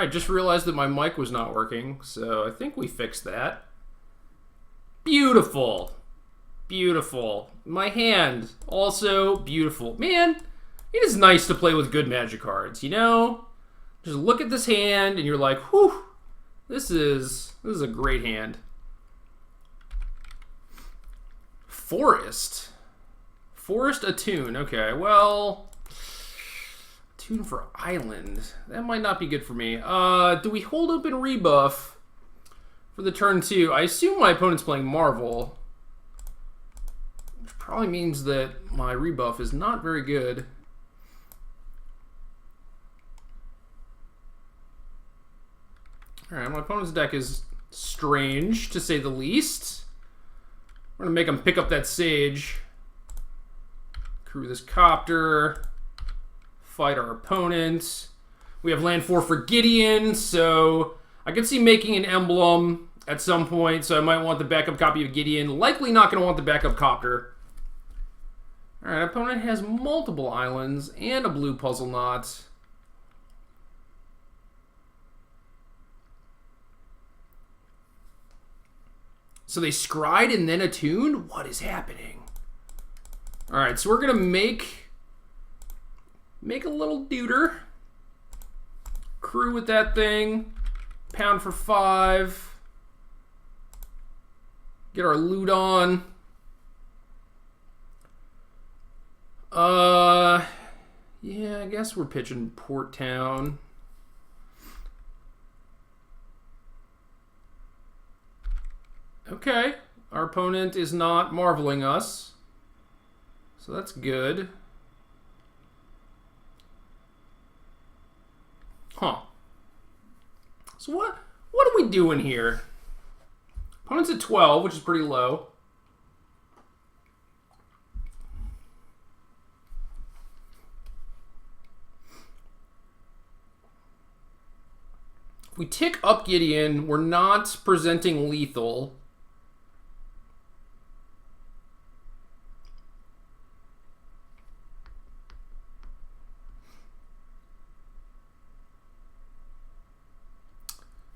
Alright, just realized that my mic was not working, so I think we fixed that. Beautiful. Beautiful. My hand, also beautiful. Man, it is nice to play with good Magic cards, you know? Just look at this hand and you're like, whew, this is a great hand. Forest. Forest Attune. Okay, well, Attune for Island. That might not be good for me. Do we hold up and rebuff for the turn 2? I assume my opponent's playing Marvel, which probably means that my rebuff is not very good. Alright, my opponent's deck is strange, to say the least. We're going to make him pick up that Sage. Crew this Copter. Fight our opponent. We have land 4 for Gideon, so I can see making an emblem at some point, so I might want the backup copy of Gideon. Likely not going to want the backup Copter. Alright, opponent has multiple islands and a blue Puzzle Knot. So they scryed and then attuned? What is happening? Alright, so we're going to make a little deuter. Crew with that thing. Pound for 5. Get our loot on. Yeah, I guess we're pitching Port Town. Okay, our opponent is not marveling us, so that's good. Huh. So what are we doing here? Opponent's at 12, which is pretty low. If we tick up Gideon, we're not presenting lethal.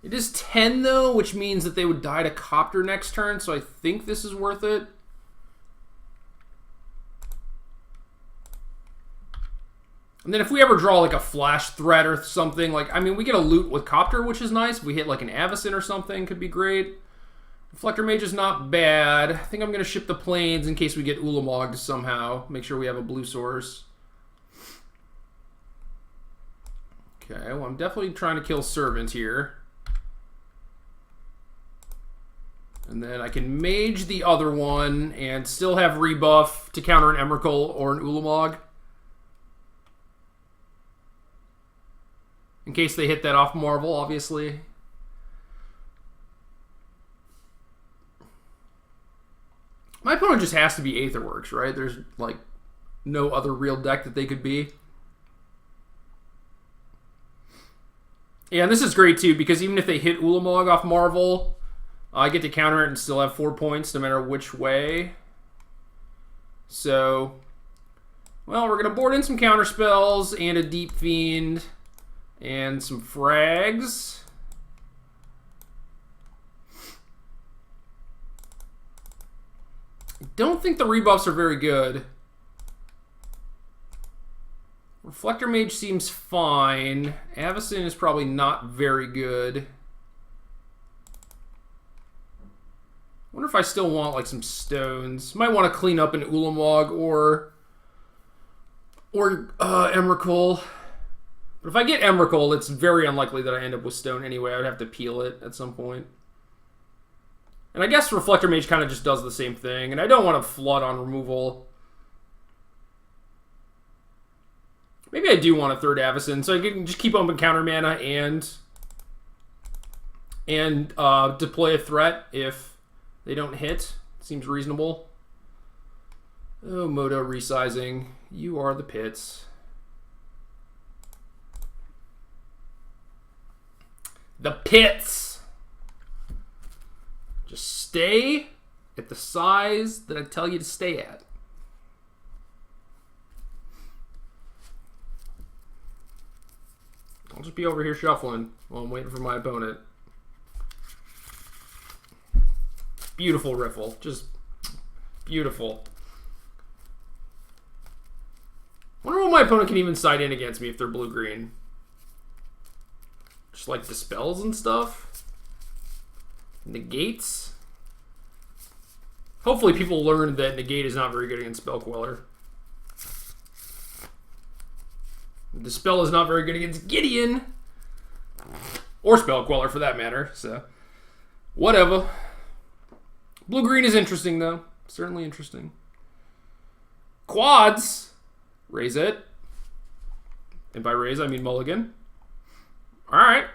It is 10, though, which means that they would die to Copter next turn, so I think this is worth it. And then if we ever draw, like, a Flash Threat or something, like, I mean, we get a loot with Copter, which is nice. If we hit, like, an Avacyn or something, could be great. Reflector Mage is not bad. I think I'm going to ship the Plains in case we get Ulamogged somehow. Make sure we have a blue source. Okay, well, I'm definitely trying to kill Servant here. And then I can Mage the other one and still have rebuff to counter an Emrakul or an Ulamog. In case they hit that off Marvel, obviously. My opponent just has to be Aetherworks, right? There's, like, no other real deck that they could be. Yeah, and this is great, too, because even if they hit Ulamog off Marvel, I get to counter it and still have 4 points no matter which way. So, well, we're going to board in some counter spells and a Deep Fiend and some frags. I don't think the rebuffs are very good. Reflector Mage seems fine. Avacyn is probably not very good. I wonder if I still want, like, some stones. Might want to clean up an Ulamog or Emrakul. But if I get Emrakul, it's very unlikely that I end up with stone anyway. I would have to peel it at some point. And I guess Reflector Mage kind of just does the same thing. And I don't want to flood on removal. Maybe I do want a third Avacyn, so I can just keep open counter mana and deploy a threat if they don't hit. Seems reasonable. Oh, Moto resizing. You are the pits. The pits! Just stay at the size that I tell you to stay at. I'll just be over here shuffling while I'm waiting for my opponent. Beautiful riffle. Just beautiful. Wonder what my opponent can even side in against me if they're blue-green. Just like dispels and stuff. Negates. Hopefully people learn that negate is not very good against Spell Queller. Dispel is not very good against Gideon. Or Spell Queller for that matter, so. Whatever. Blue-green is interesting, though. Certainly interesting. Quads. Raise it. And by raise, I mean mulligan. Alright.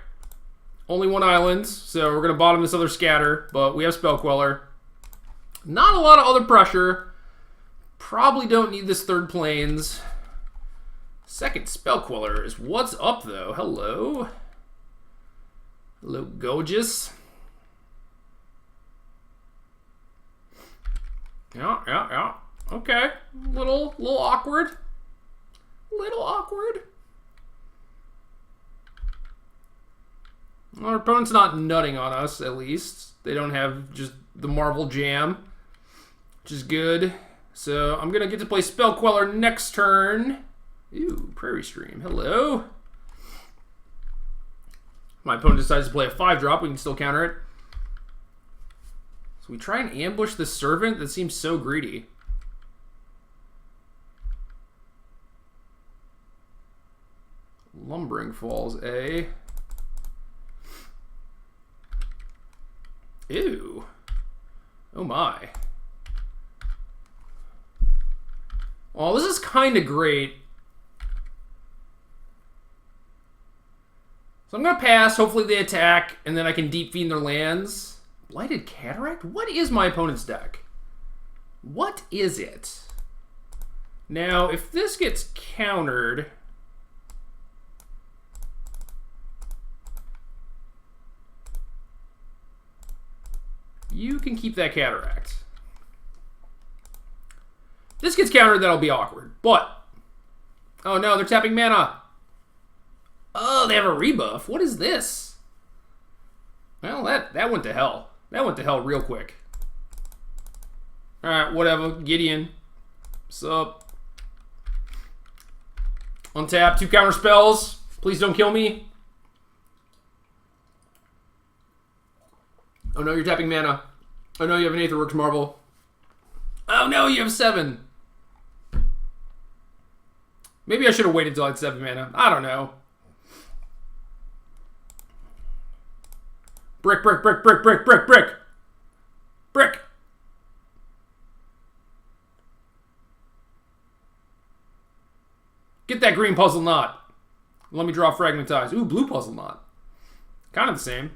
Only one island, so we're going to bottom this other scatter, but we have Spell Queller. Not a lot of other pressure. Probably don't need this third plains. Second Spell Queller is what's up, though. Hello. Hello, gorgeous. Yeah. Okay. Little awkward. Little awkward. Our opponent's not nutting on us, at least. They don't have just the Marvel Jam, which is good. So I'm going to get to play Spell Queller next turn. Ooh, Prairie Stream. Hello. My opponent decides to play a 5-drop. We can still counter it. So we try and ambush the Servant that seems so greedy. Lumbering Falls, eh? Ew. Oh my. Oh, this is kind of great. So I'm going to pass. Hopefully they attack, and then I can Deep Fiend their lands. Blighted Cataract? What is my opponent's deck? What is it? Now, if this gets countered... You can keep that Cataract. If this gets countered, that'll be awkward. But... Oh no, they're tapping mana. Oh, they have a rebuff. What is this? Well, that went to hell. That went to hell real quick. Alright, whatever. Gideon. What's up? Untap, 2 counter spells. Please don't kill me. Oh no, you're tapping mana. Oh no, you have an Aetherworks Marvel. Oh no, you have 7. Maybe I should have waited until I had 7 mana. I don't know. Brick. Brick. Get that green puzzle knot. Let me draw Fragmentize. Ooh, blue puzzle knot. Kind of the same.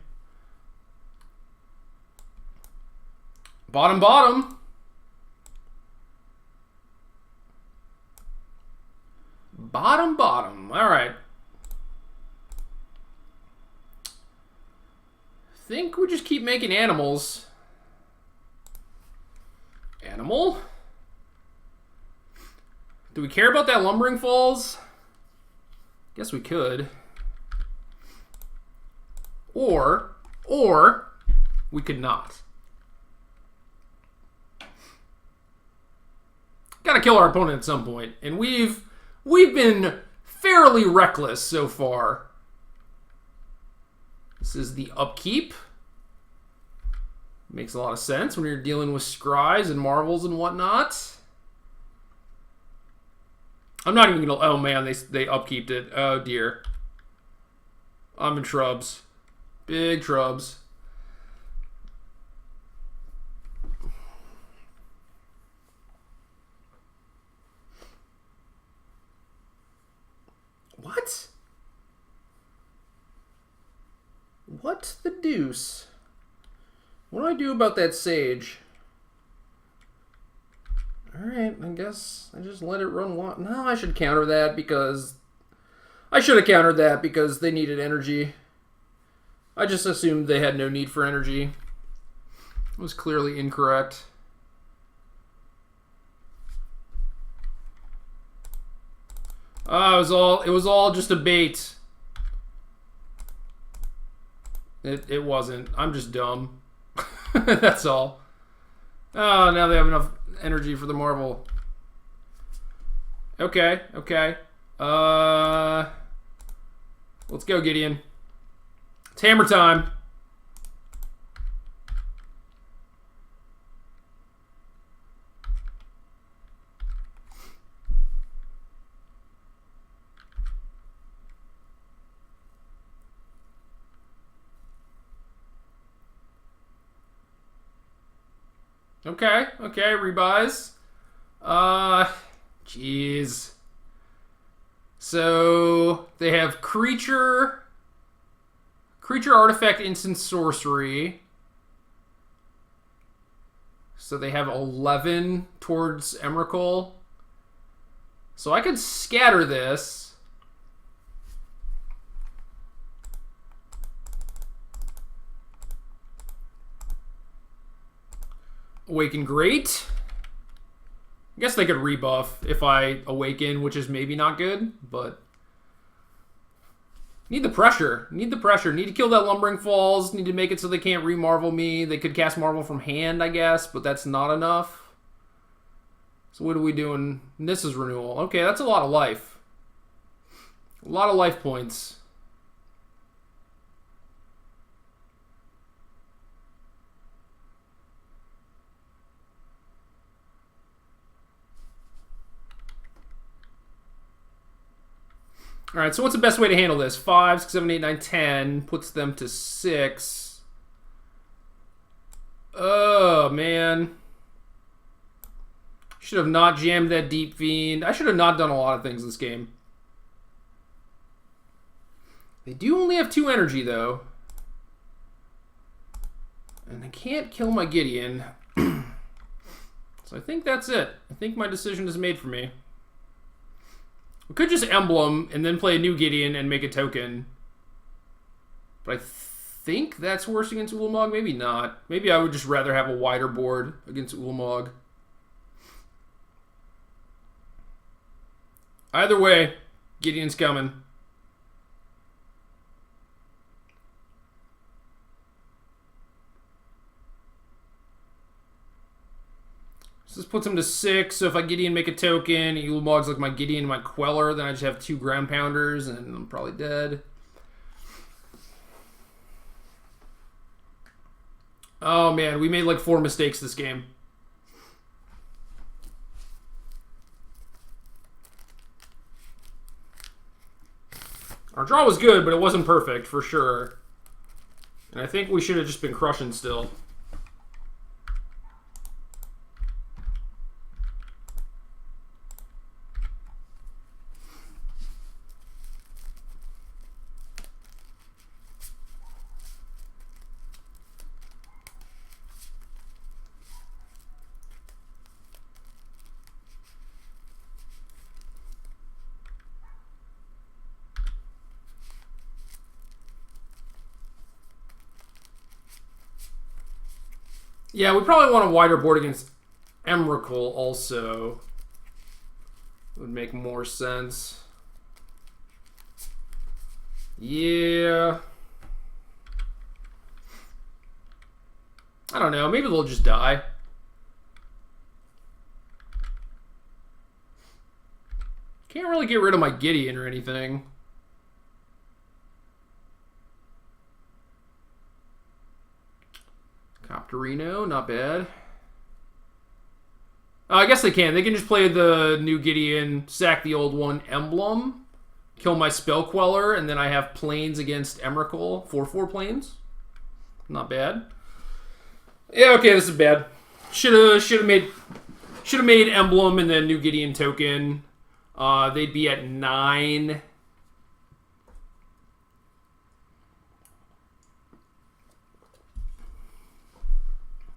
Bottom. Bottom. All right. Think we just keep making animals. Animal? Do we care about that Lumbering Falls? Guess we could. Or we could not. Gotta kill our opponent at some point, and we've been fairly reckless so far. This is the upkeep. Makes a lot of sense when you're dealing with scries and marvels and whatnot. I'm not even gonna. Oh man, they upkeeped it. Oh dear. I'm in trubs. Big trubs. What? What the deuce? What do I do about that Sage? Alright, I guess I just let it run wild. No, I should counter that because... I should have countered that because they needed energy. I just assumed they had no need for energy. It was clearly incorrect. It was all just a bait. It wasn't. I'm just dumb. That's all. Oh, now they have enough energy for the Marvel. Okay, okay. Let's go, Gideon. It's hammer time. Okay, okay, rebuys. Jeez. So they have creature, artifact, instant, sorcery. So they have 11 towards Emrakul. So I could scatter this. Awaken Great. I guess they could rebuff if I awaken, which is maybe not good, but need the pressure. Need the pressure. Need to kill that Lumbering Falls. Need to make it so they can't remarvel me. They could cast Marvel from hand, I guess, but that's not enough. So what are we doing? This is renewal. Okay, that's a lot of life. A lot of life points. All right, so what's the best way to handle this? 5, 6, 7, 8, 9, 10 puts them to 6. Oh, man. Should have not jammed that Deep Fiend. I should have not done a lot of things this game. They do only have 2 energy, though. And I can't kill my Gideon. So I think that's it. I think my decision is made for me. We could just Emblem and then play a new Gideon and make a token. But I think that's worse against Ulamog. Maybe not. Maybe I would just rather have a wider board against Ulamog. Either way, Gideon's coming. So this puts him to 6. So if I Gideon make a token, Ulamog's like my Gideon, my Queller, then I just have 2 Ground Pounders and I'm probably dead. Oh man, we made like 4 mistakes this game. Our draw was good, but it wasn't perfect for sure. And I think we should have just been crushing still. Yeah, we probably want a wider board against Emrakul also. Would make more sense. Yeah. I don't know. Maybe they'll just die. Can't really get rid of my Gideon or anything. Copterino, not bad. I guess they can. They can just play the new Gideon, sack the old one, Emblem, kill my Spell Queller, and then I have planes against Emrakul. 4/4 planes. Not bad. Yeah, okay, this is bad. Should have made Emblem and then new Gideon token. They'd be at 9.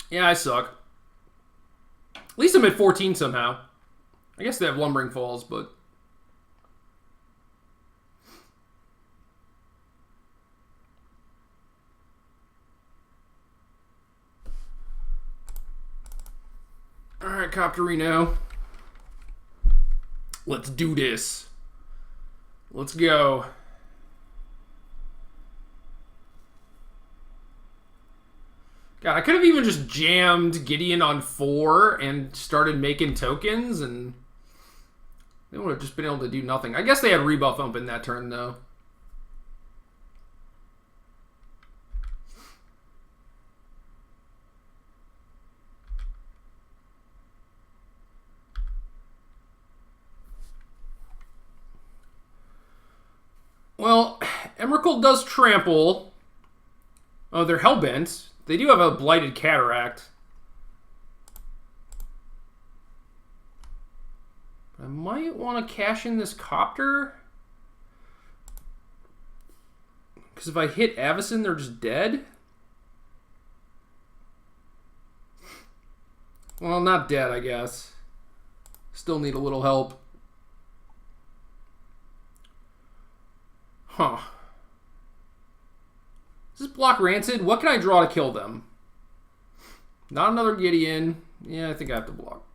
Yeah, I suck. At least I'm at 14 somehow. I guess they have Lumbering Falls, but... Alright, Copterino. Let's do this. Let's go. God, I could have even just jammed Gideon on 4 and started making tokens, and they would have just been able to do nothing. I guess they had rebuff open that turn, though. Well, Emrakul does trample. Oh, they're Hellbent. They do have a Blighted Cataract. I might want to cash in this Copter. Because if I hit Avacyn, they're just dead. Well, not dead, I guess. Still need a little help. Huh. Does this block Rancid? What can I draw to kill them? Not another Gideon. Yeah, I think I have to block.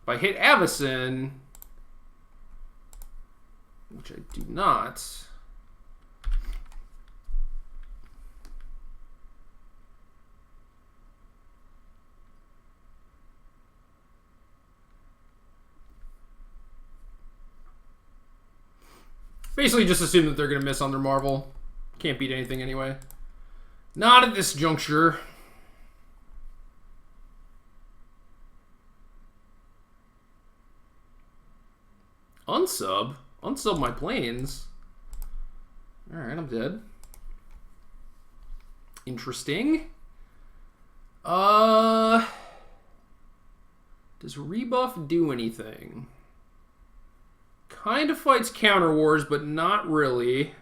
If I hit Avacyn, which I do not. Basically just assume that they're going to miss on their Marvel. Can't beat anything anyway. Not at this juncture. Unsub? Unsub my planes. Alright, I'm dead. Interesting. Does rebuff do anything? Kind of fights Counter Wars, but not really.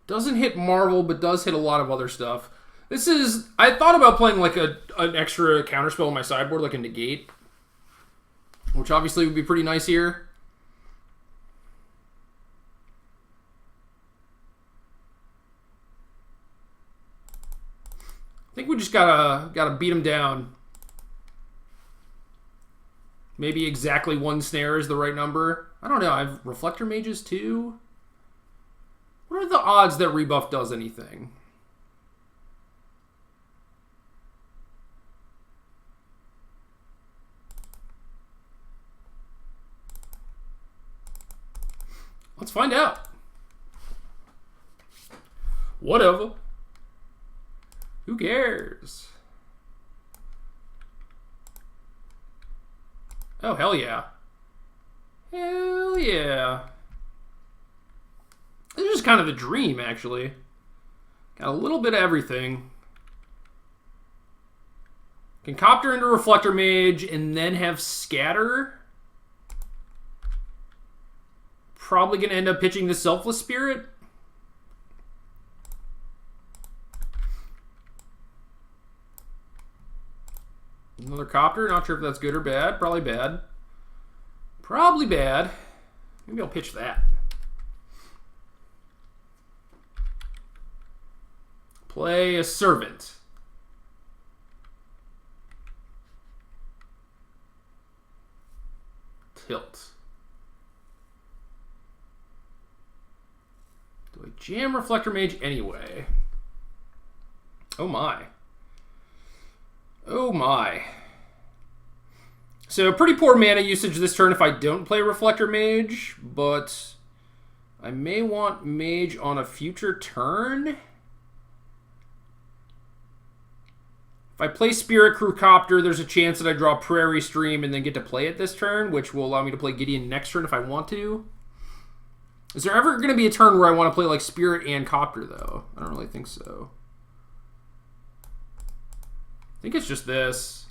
Doesn't hit Marvel, but does hit a lot of other stuff. This is... I thought about playing like an extra counterspell on my sideboard, like a Negate. Which obviously would be pretty nice here. I think we just gotta beat him down. Maybe exactly 1 snare is the right number. I don't know. I have Reflector Mages too. What are the odds that rebuff does anything? Let's find out. Whatever. Who cares? Oh, hell yeah. Hell yeah. This is just kind of the dream, actually. Got a little bit of everything. Can Copter into Reflector Mage and then have Scatter. Probably going to end up pitching the Selfless Spirit. Another Copter. Not sure if that's good or bad. Probably bad. Probably bad. Maybe I'll pitch that. Play a Servant. Tilt. Do I jam Reflector Mage anyway? Oh my. Oh my. So pretty poor mana usage this turn if I don't play Reflector Mage, but I may want Mage on a future turn. If I play Spirit Crew Copter, there's a chance that I draw Prairie Stream and then get to play it this turn, which will allow me to play Gideon next turn if I want to. Is there ever going to be a turn where I want to play like Spirit and Copter, though? I don't really think so. I think it's just this.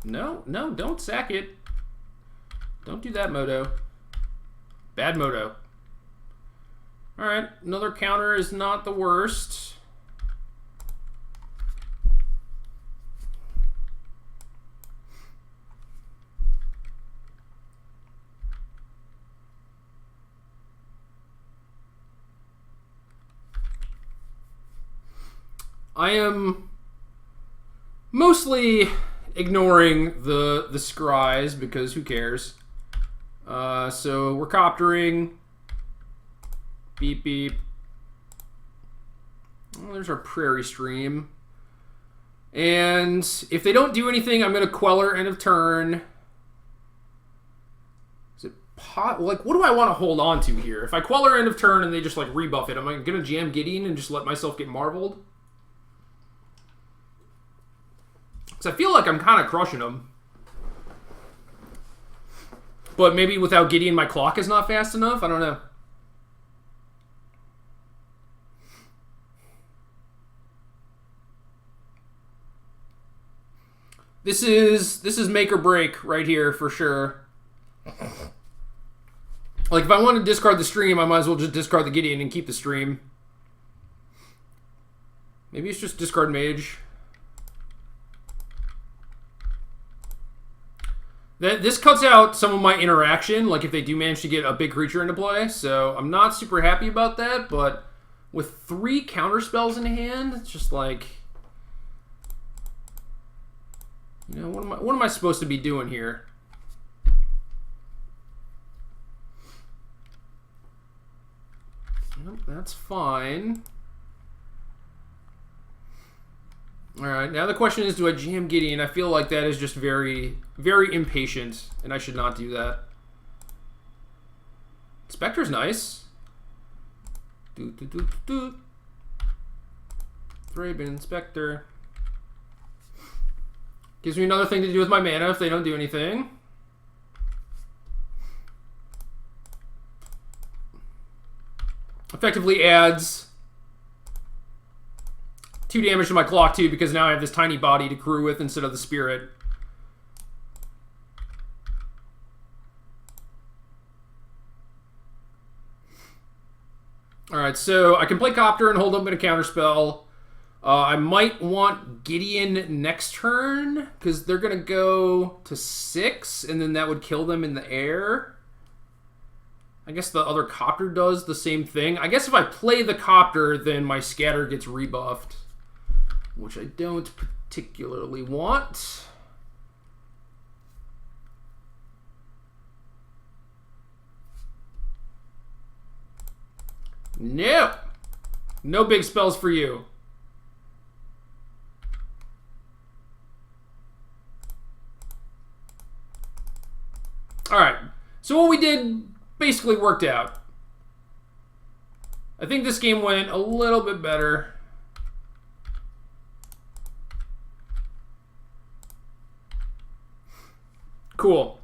No, no, don't sack it. Don't do that, Moto. Bad Moto. Alright, another counter is not the worst. I am mostly ignoring the scries because who cares. So we're coptering. Beep, beep. Oh, there's our prairie stream. And if they don't do anything, I'm going to Queller end of turn. Is it like, what do I want to hold on to here? If I Queller end of turn and they just like rebuff it, am I going to jam Gideon and just let myself get marveled? Because I feel like I'm kind of crushing them. But maybe without Gideon, my clock is not fast enough? I don't know. This is make or break right here for sure. Like, if I want to discard the stream, I might as well just discard the Gideon and keep the stream. Maybe it's just discard mage. This cuts out some of my interaction, like if they do manage to get a big creature into play. So I'm not super happy about that, but with 3 counter spells in hand, it's just like, you know, what am I supposed to be doing here? Nope, that's fine. Alright, now the question is, do I jam Gideon? I feel like that is just very, very impatient, and I should not do that. Spectre's nice. Thraben, Spectre. Gives me another thing to do with my mana if they don't do anything. Effectively adds 2 damage to my clock too, because now I have this tiny body to crew with instead of the spirit. Alright, so I can play Copter and hold up in a counterspell. I might want Gideon next turn, because they're going to go to 6, and then that would kill them in the air. I guess the other Copter does the same thing. I guess if I play the Copter, then my Scatter gets rebuffed, which I don't particularly want. No! No big spells for you. Alright, so what we did basically worked out. I think this game went a little bit better. Cool.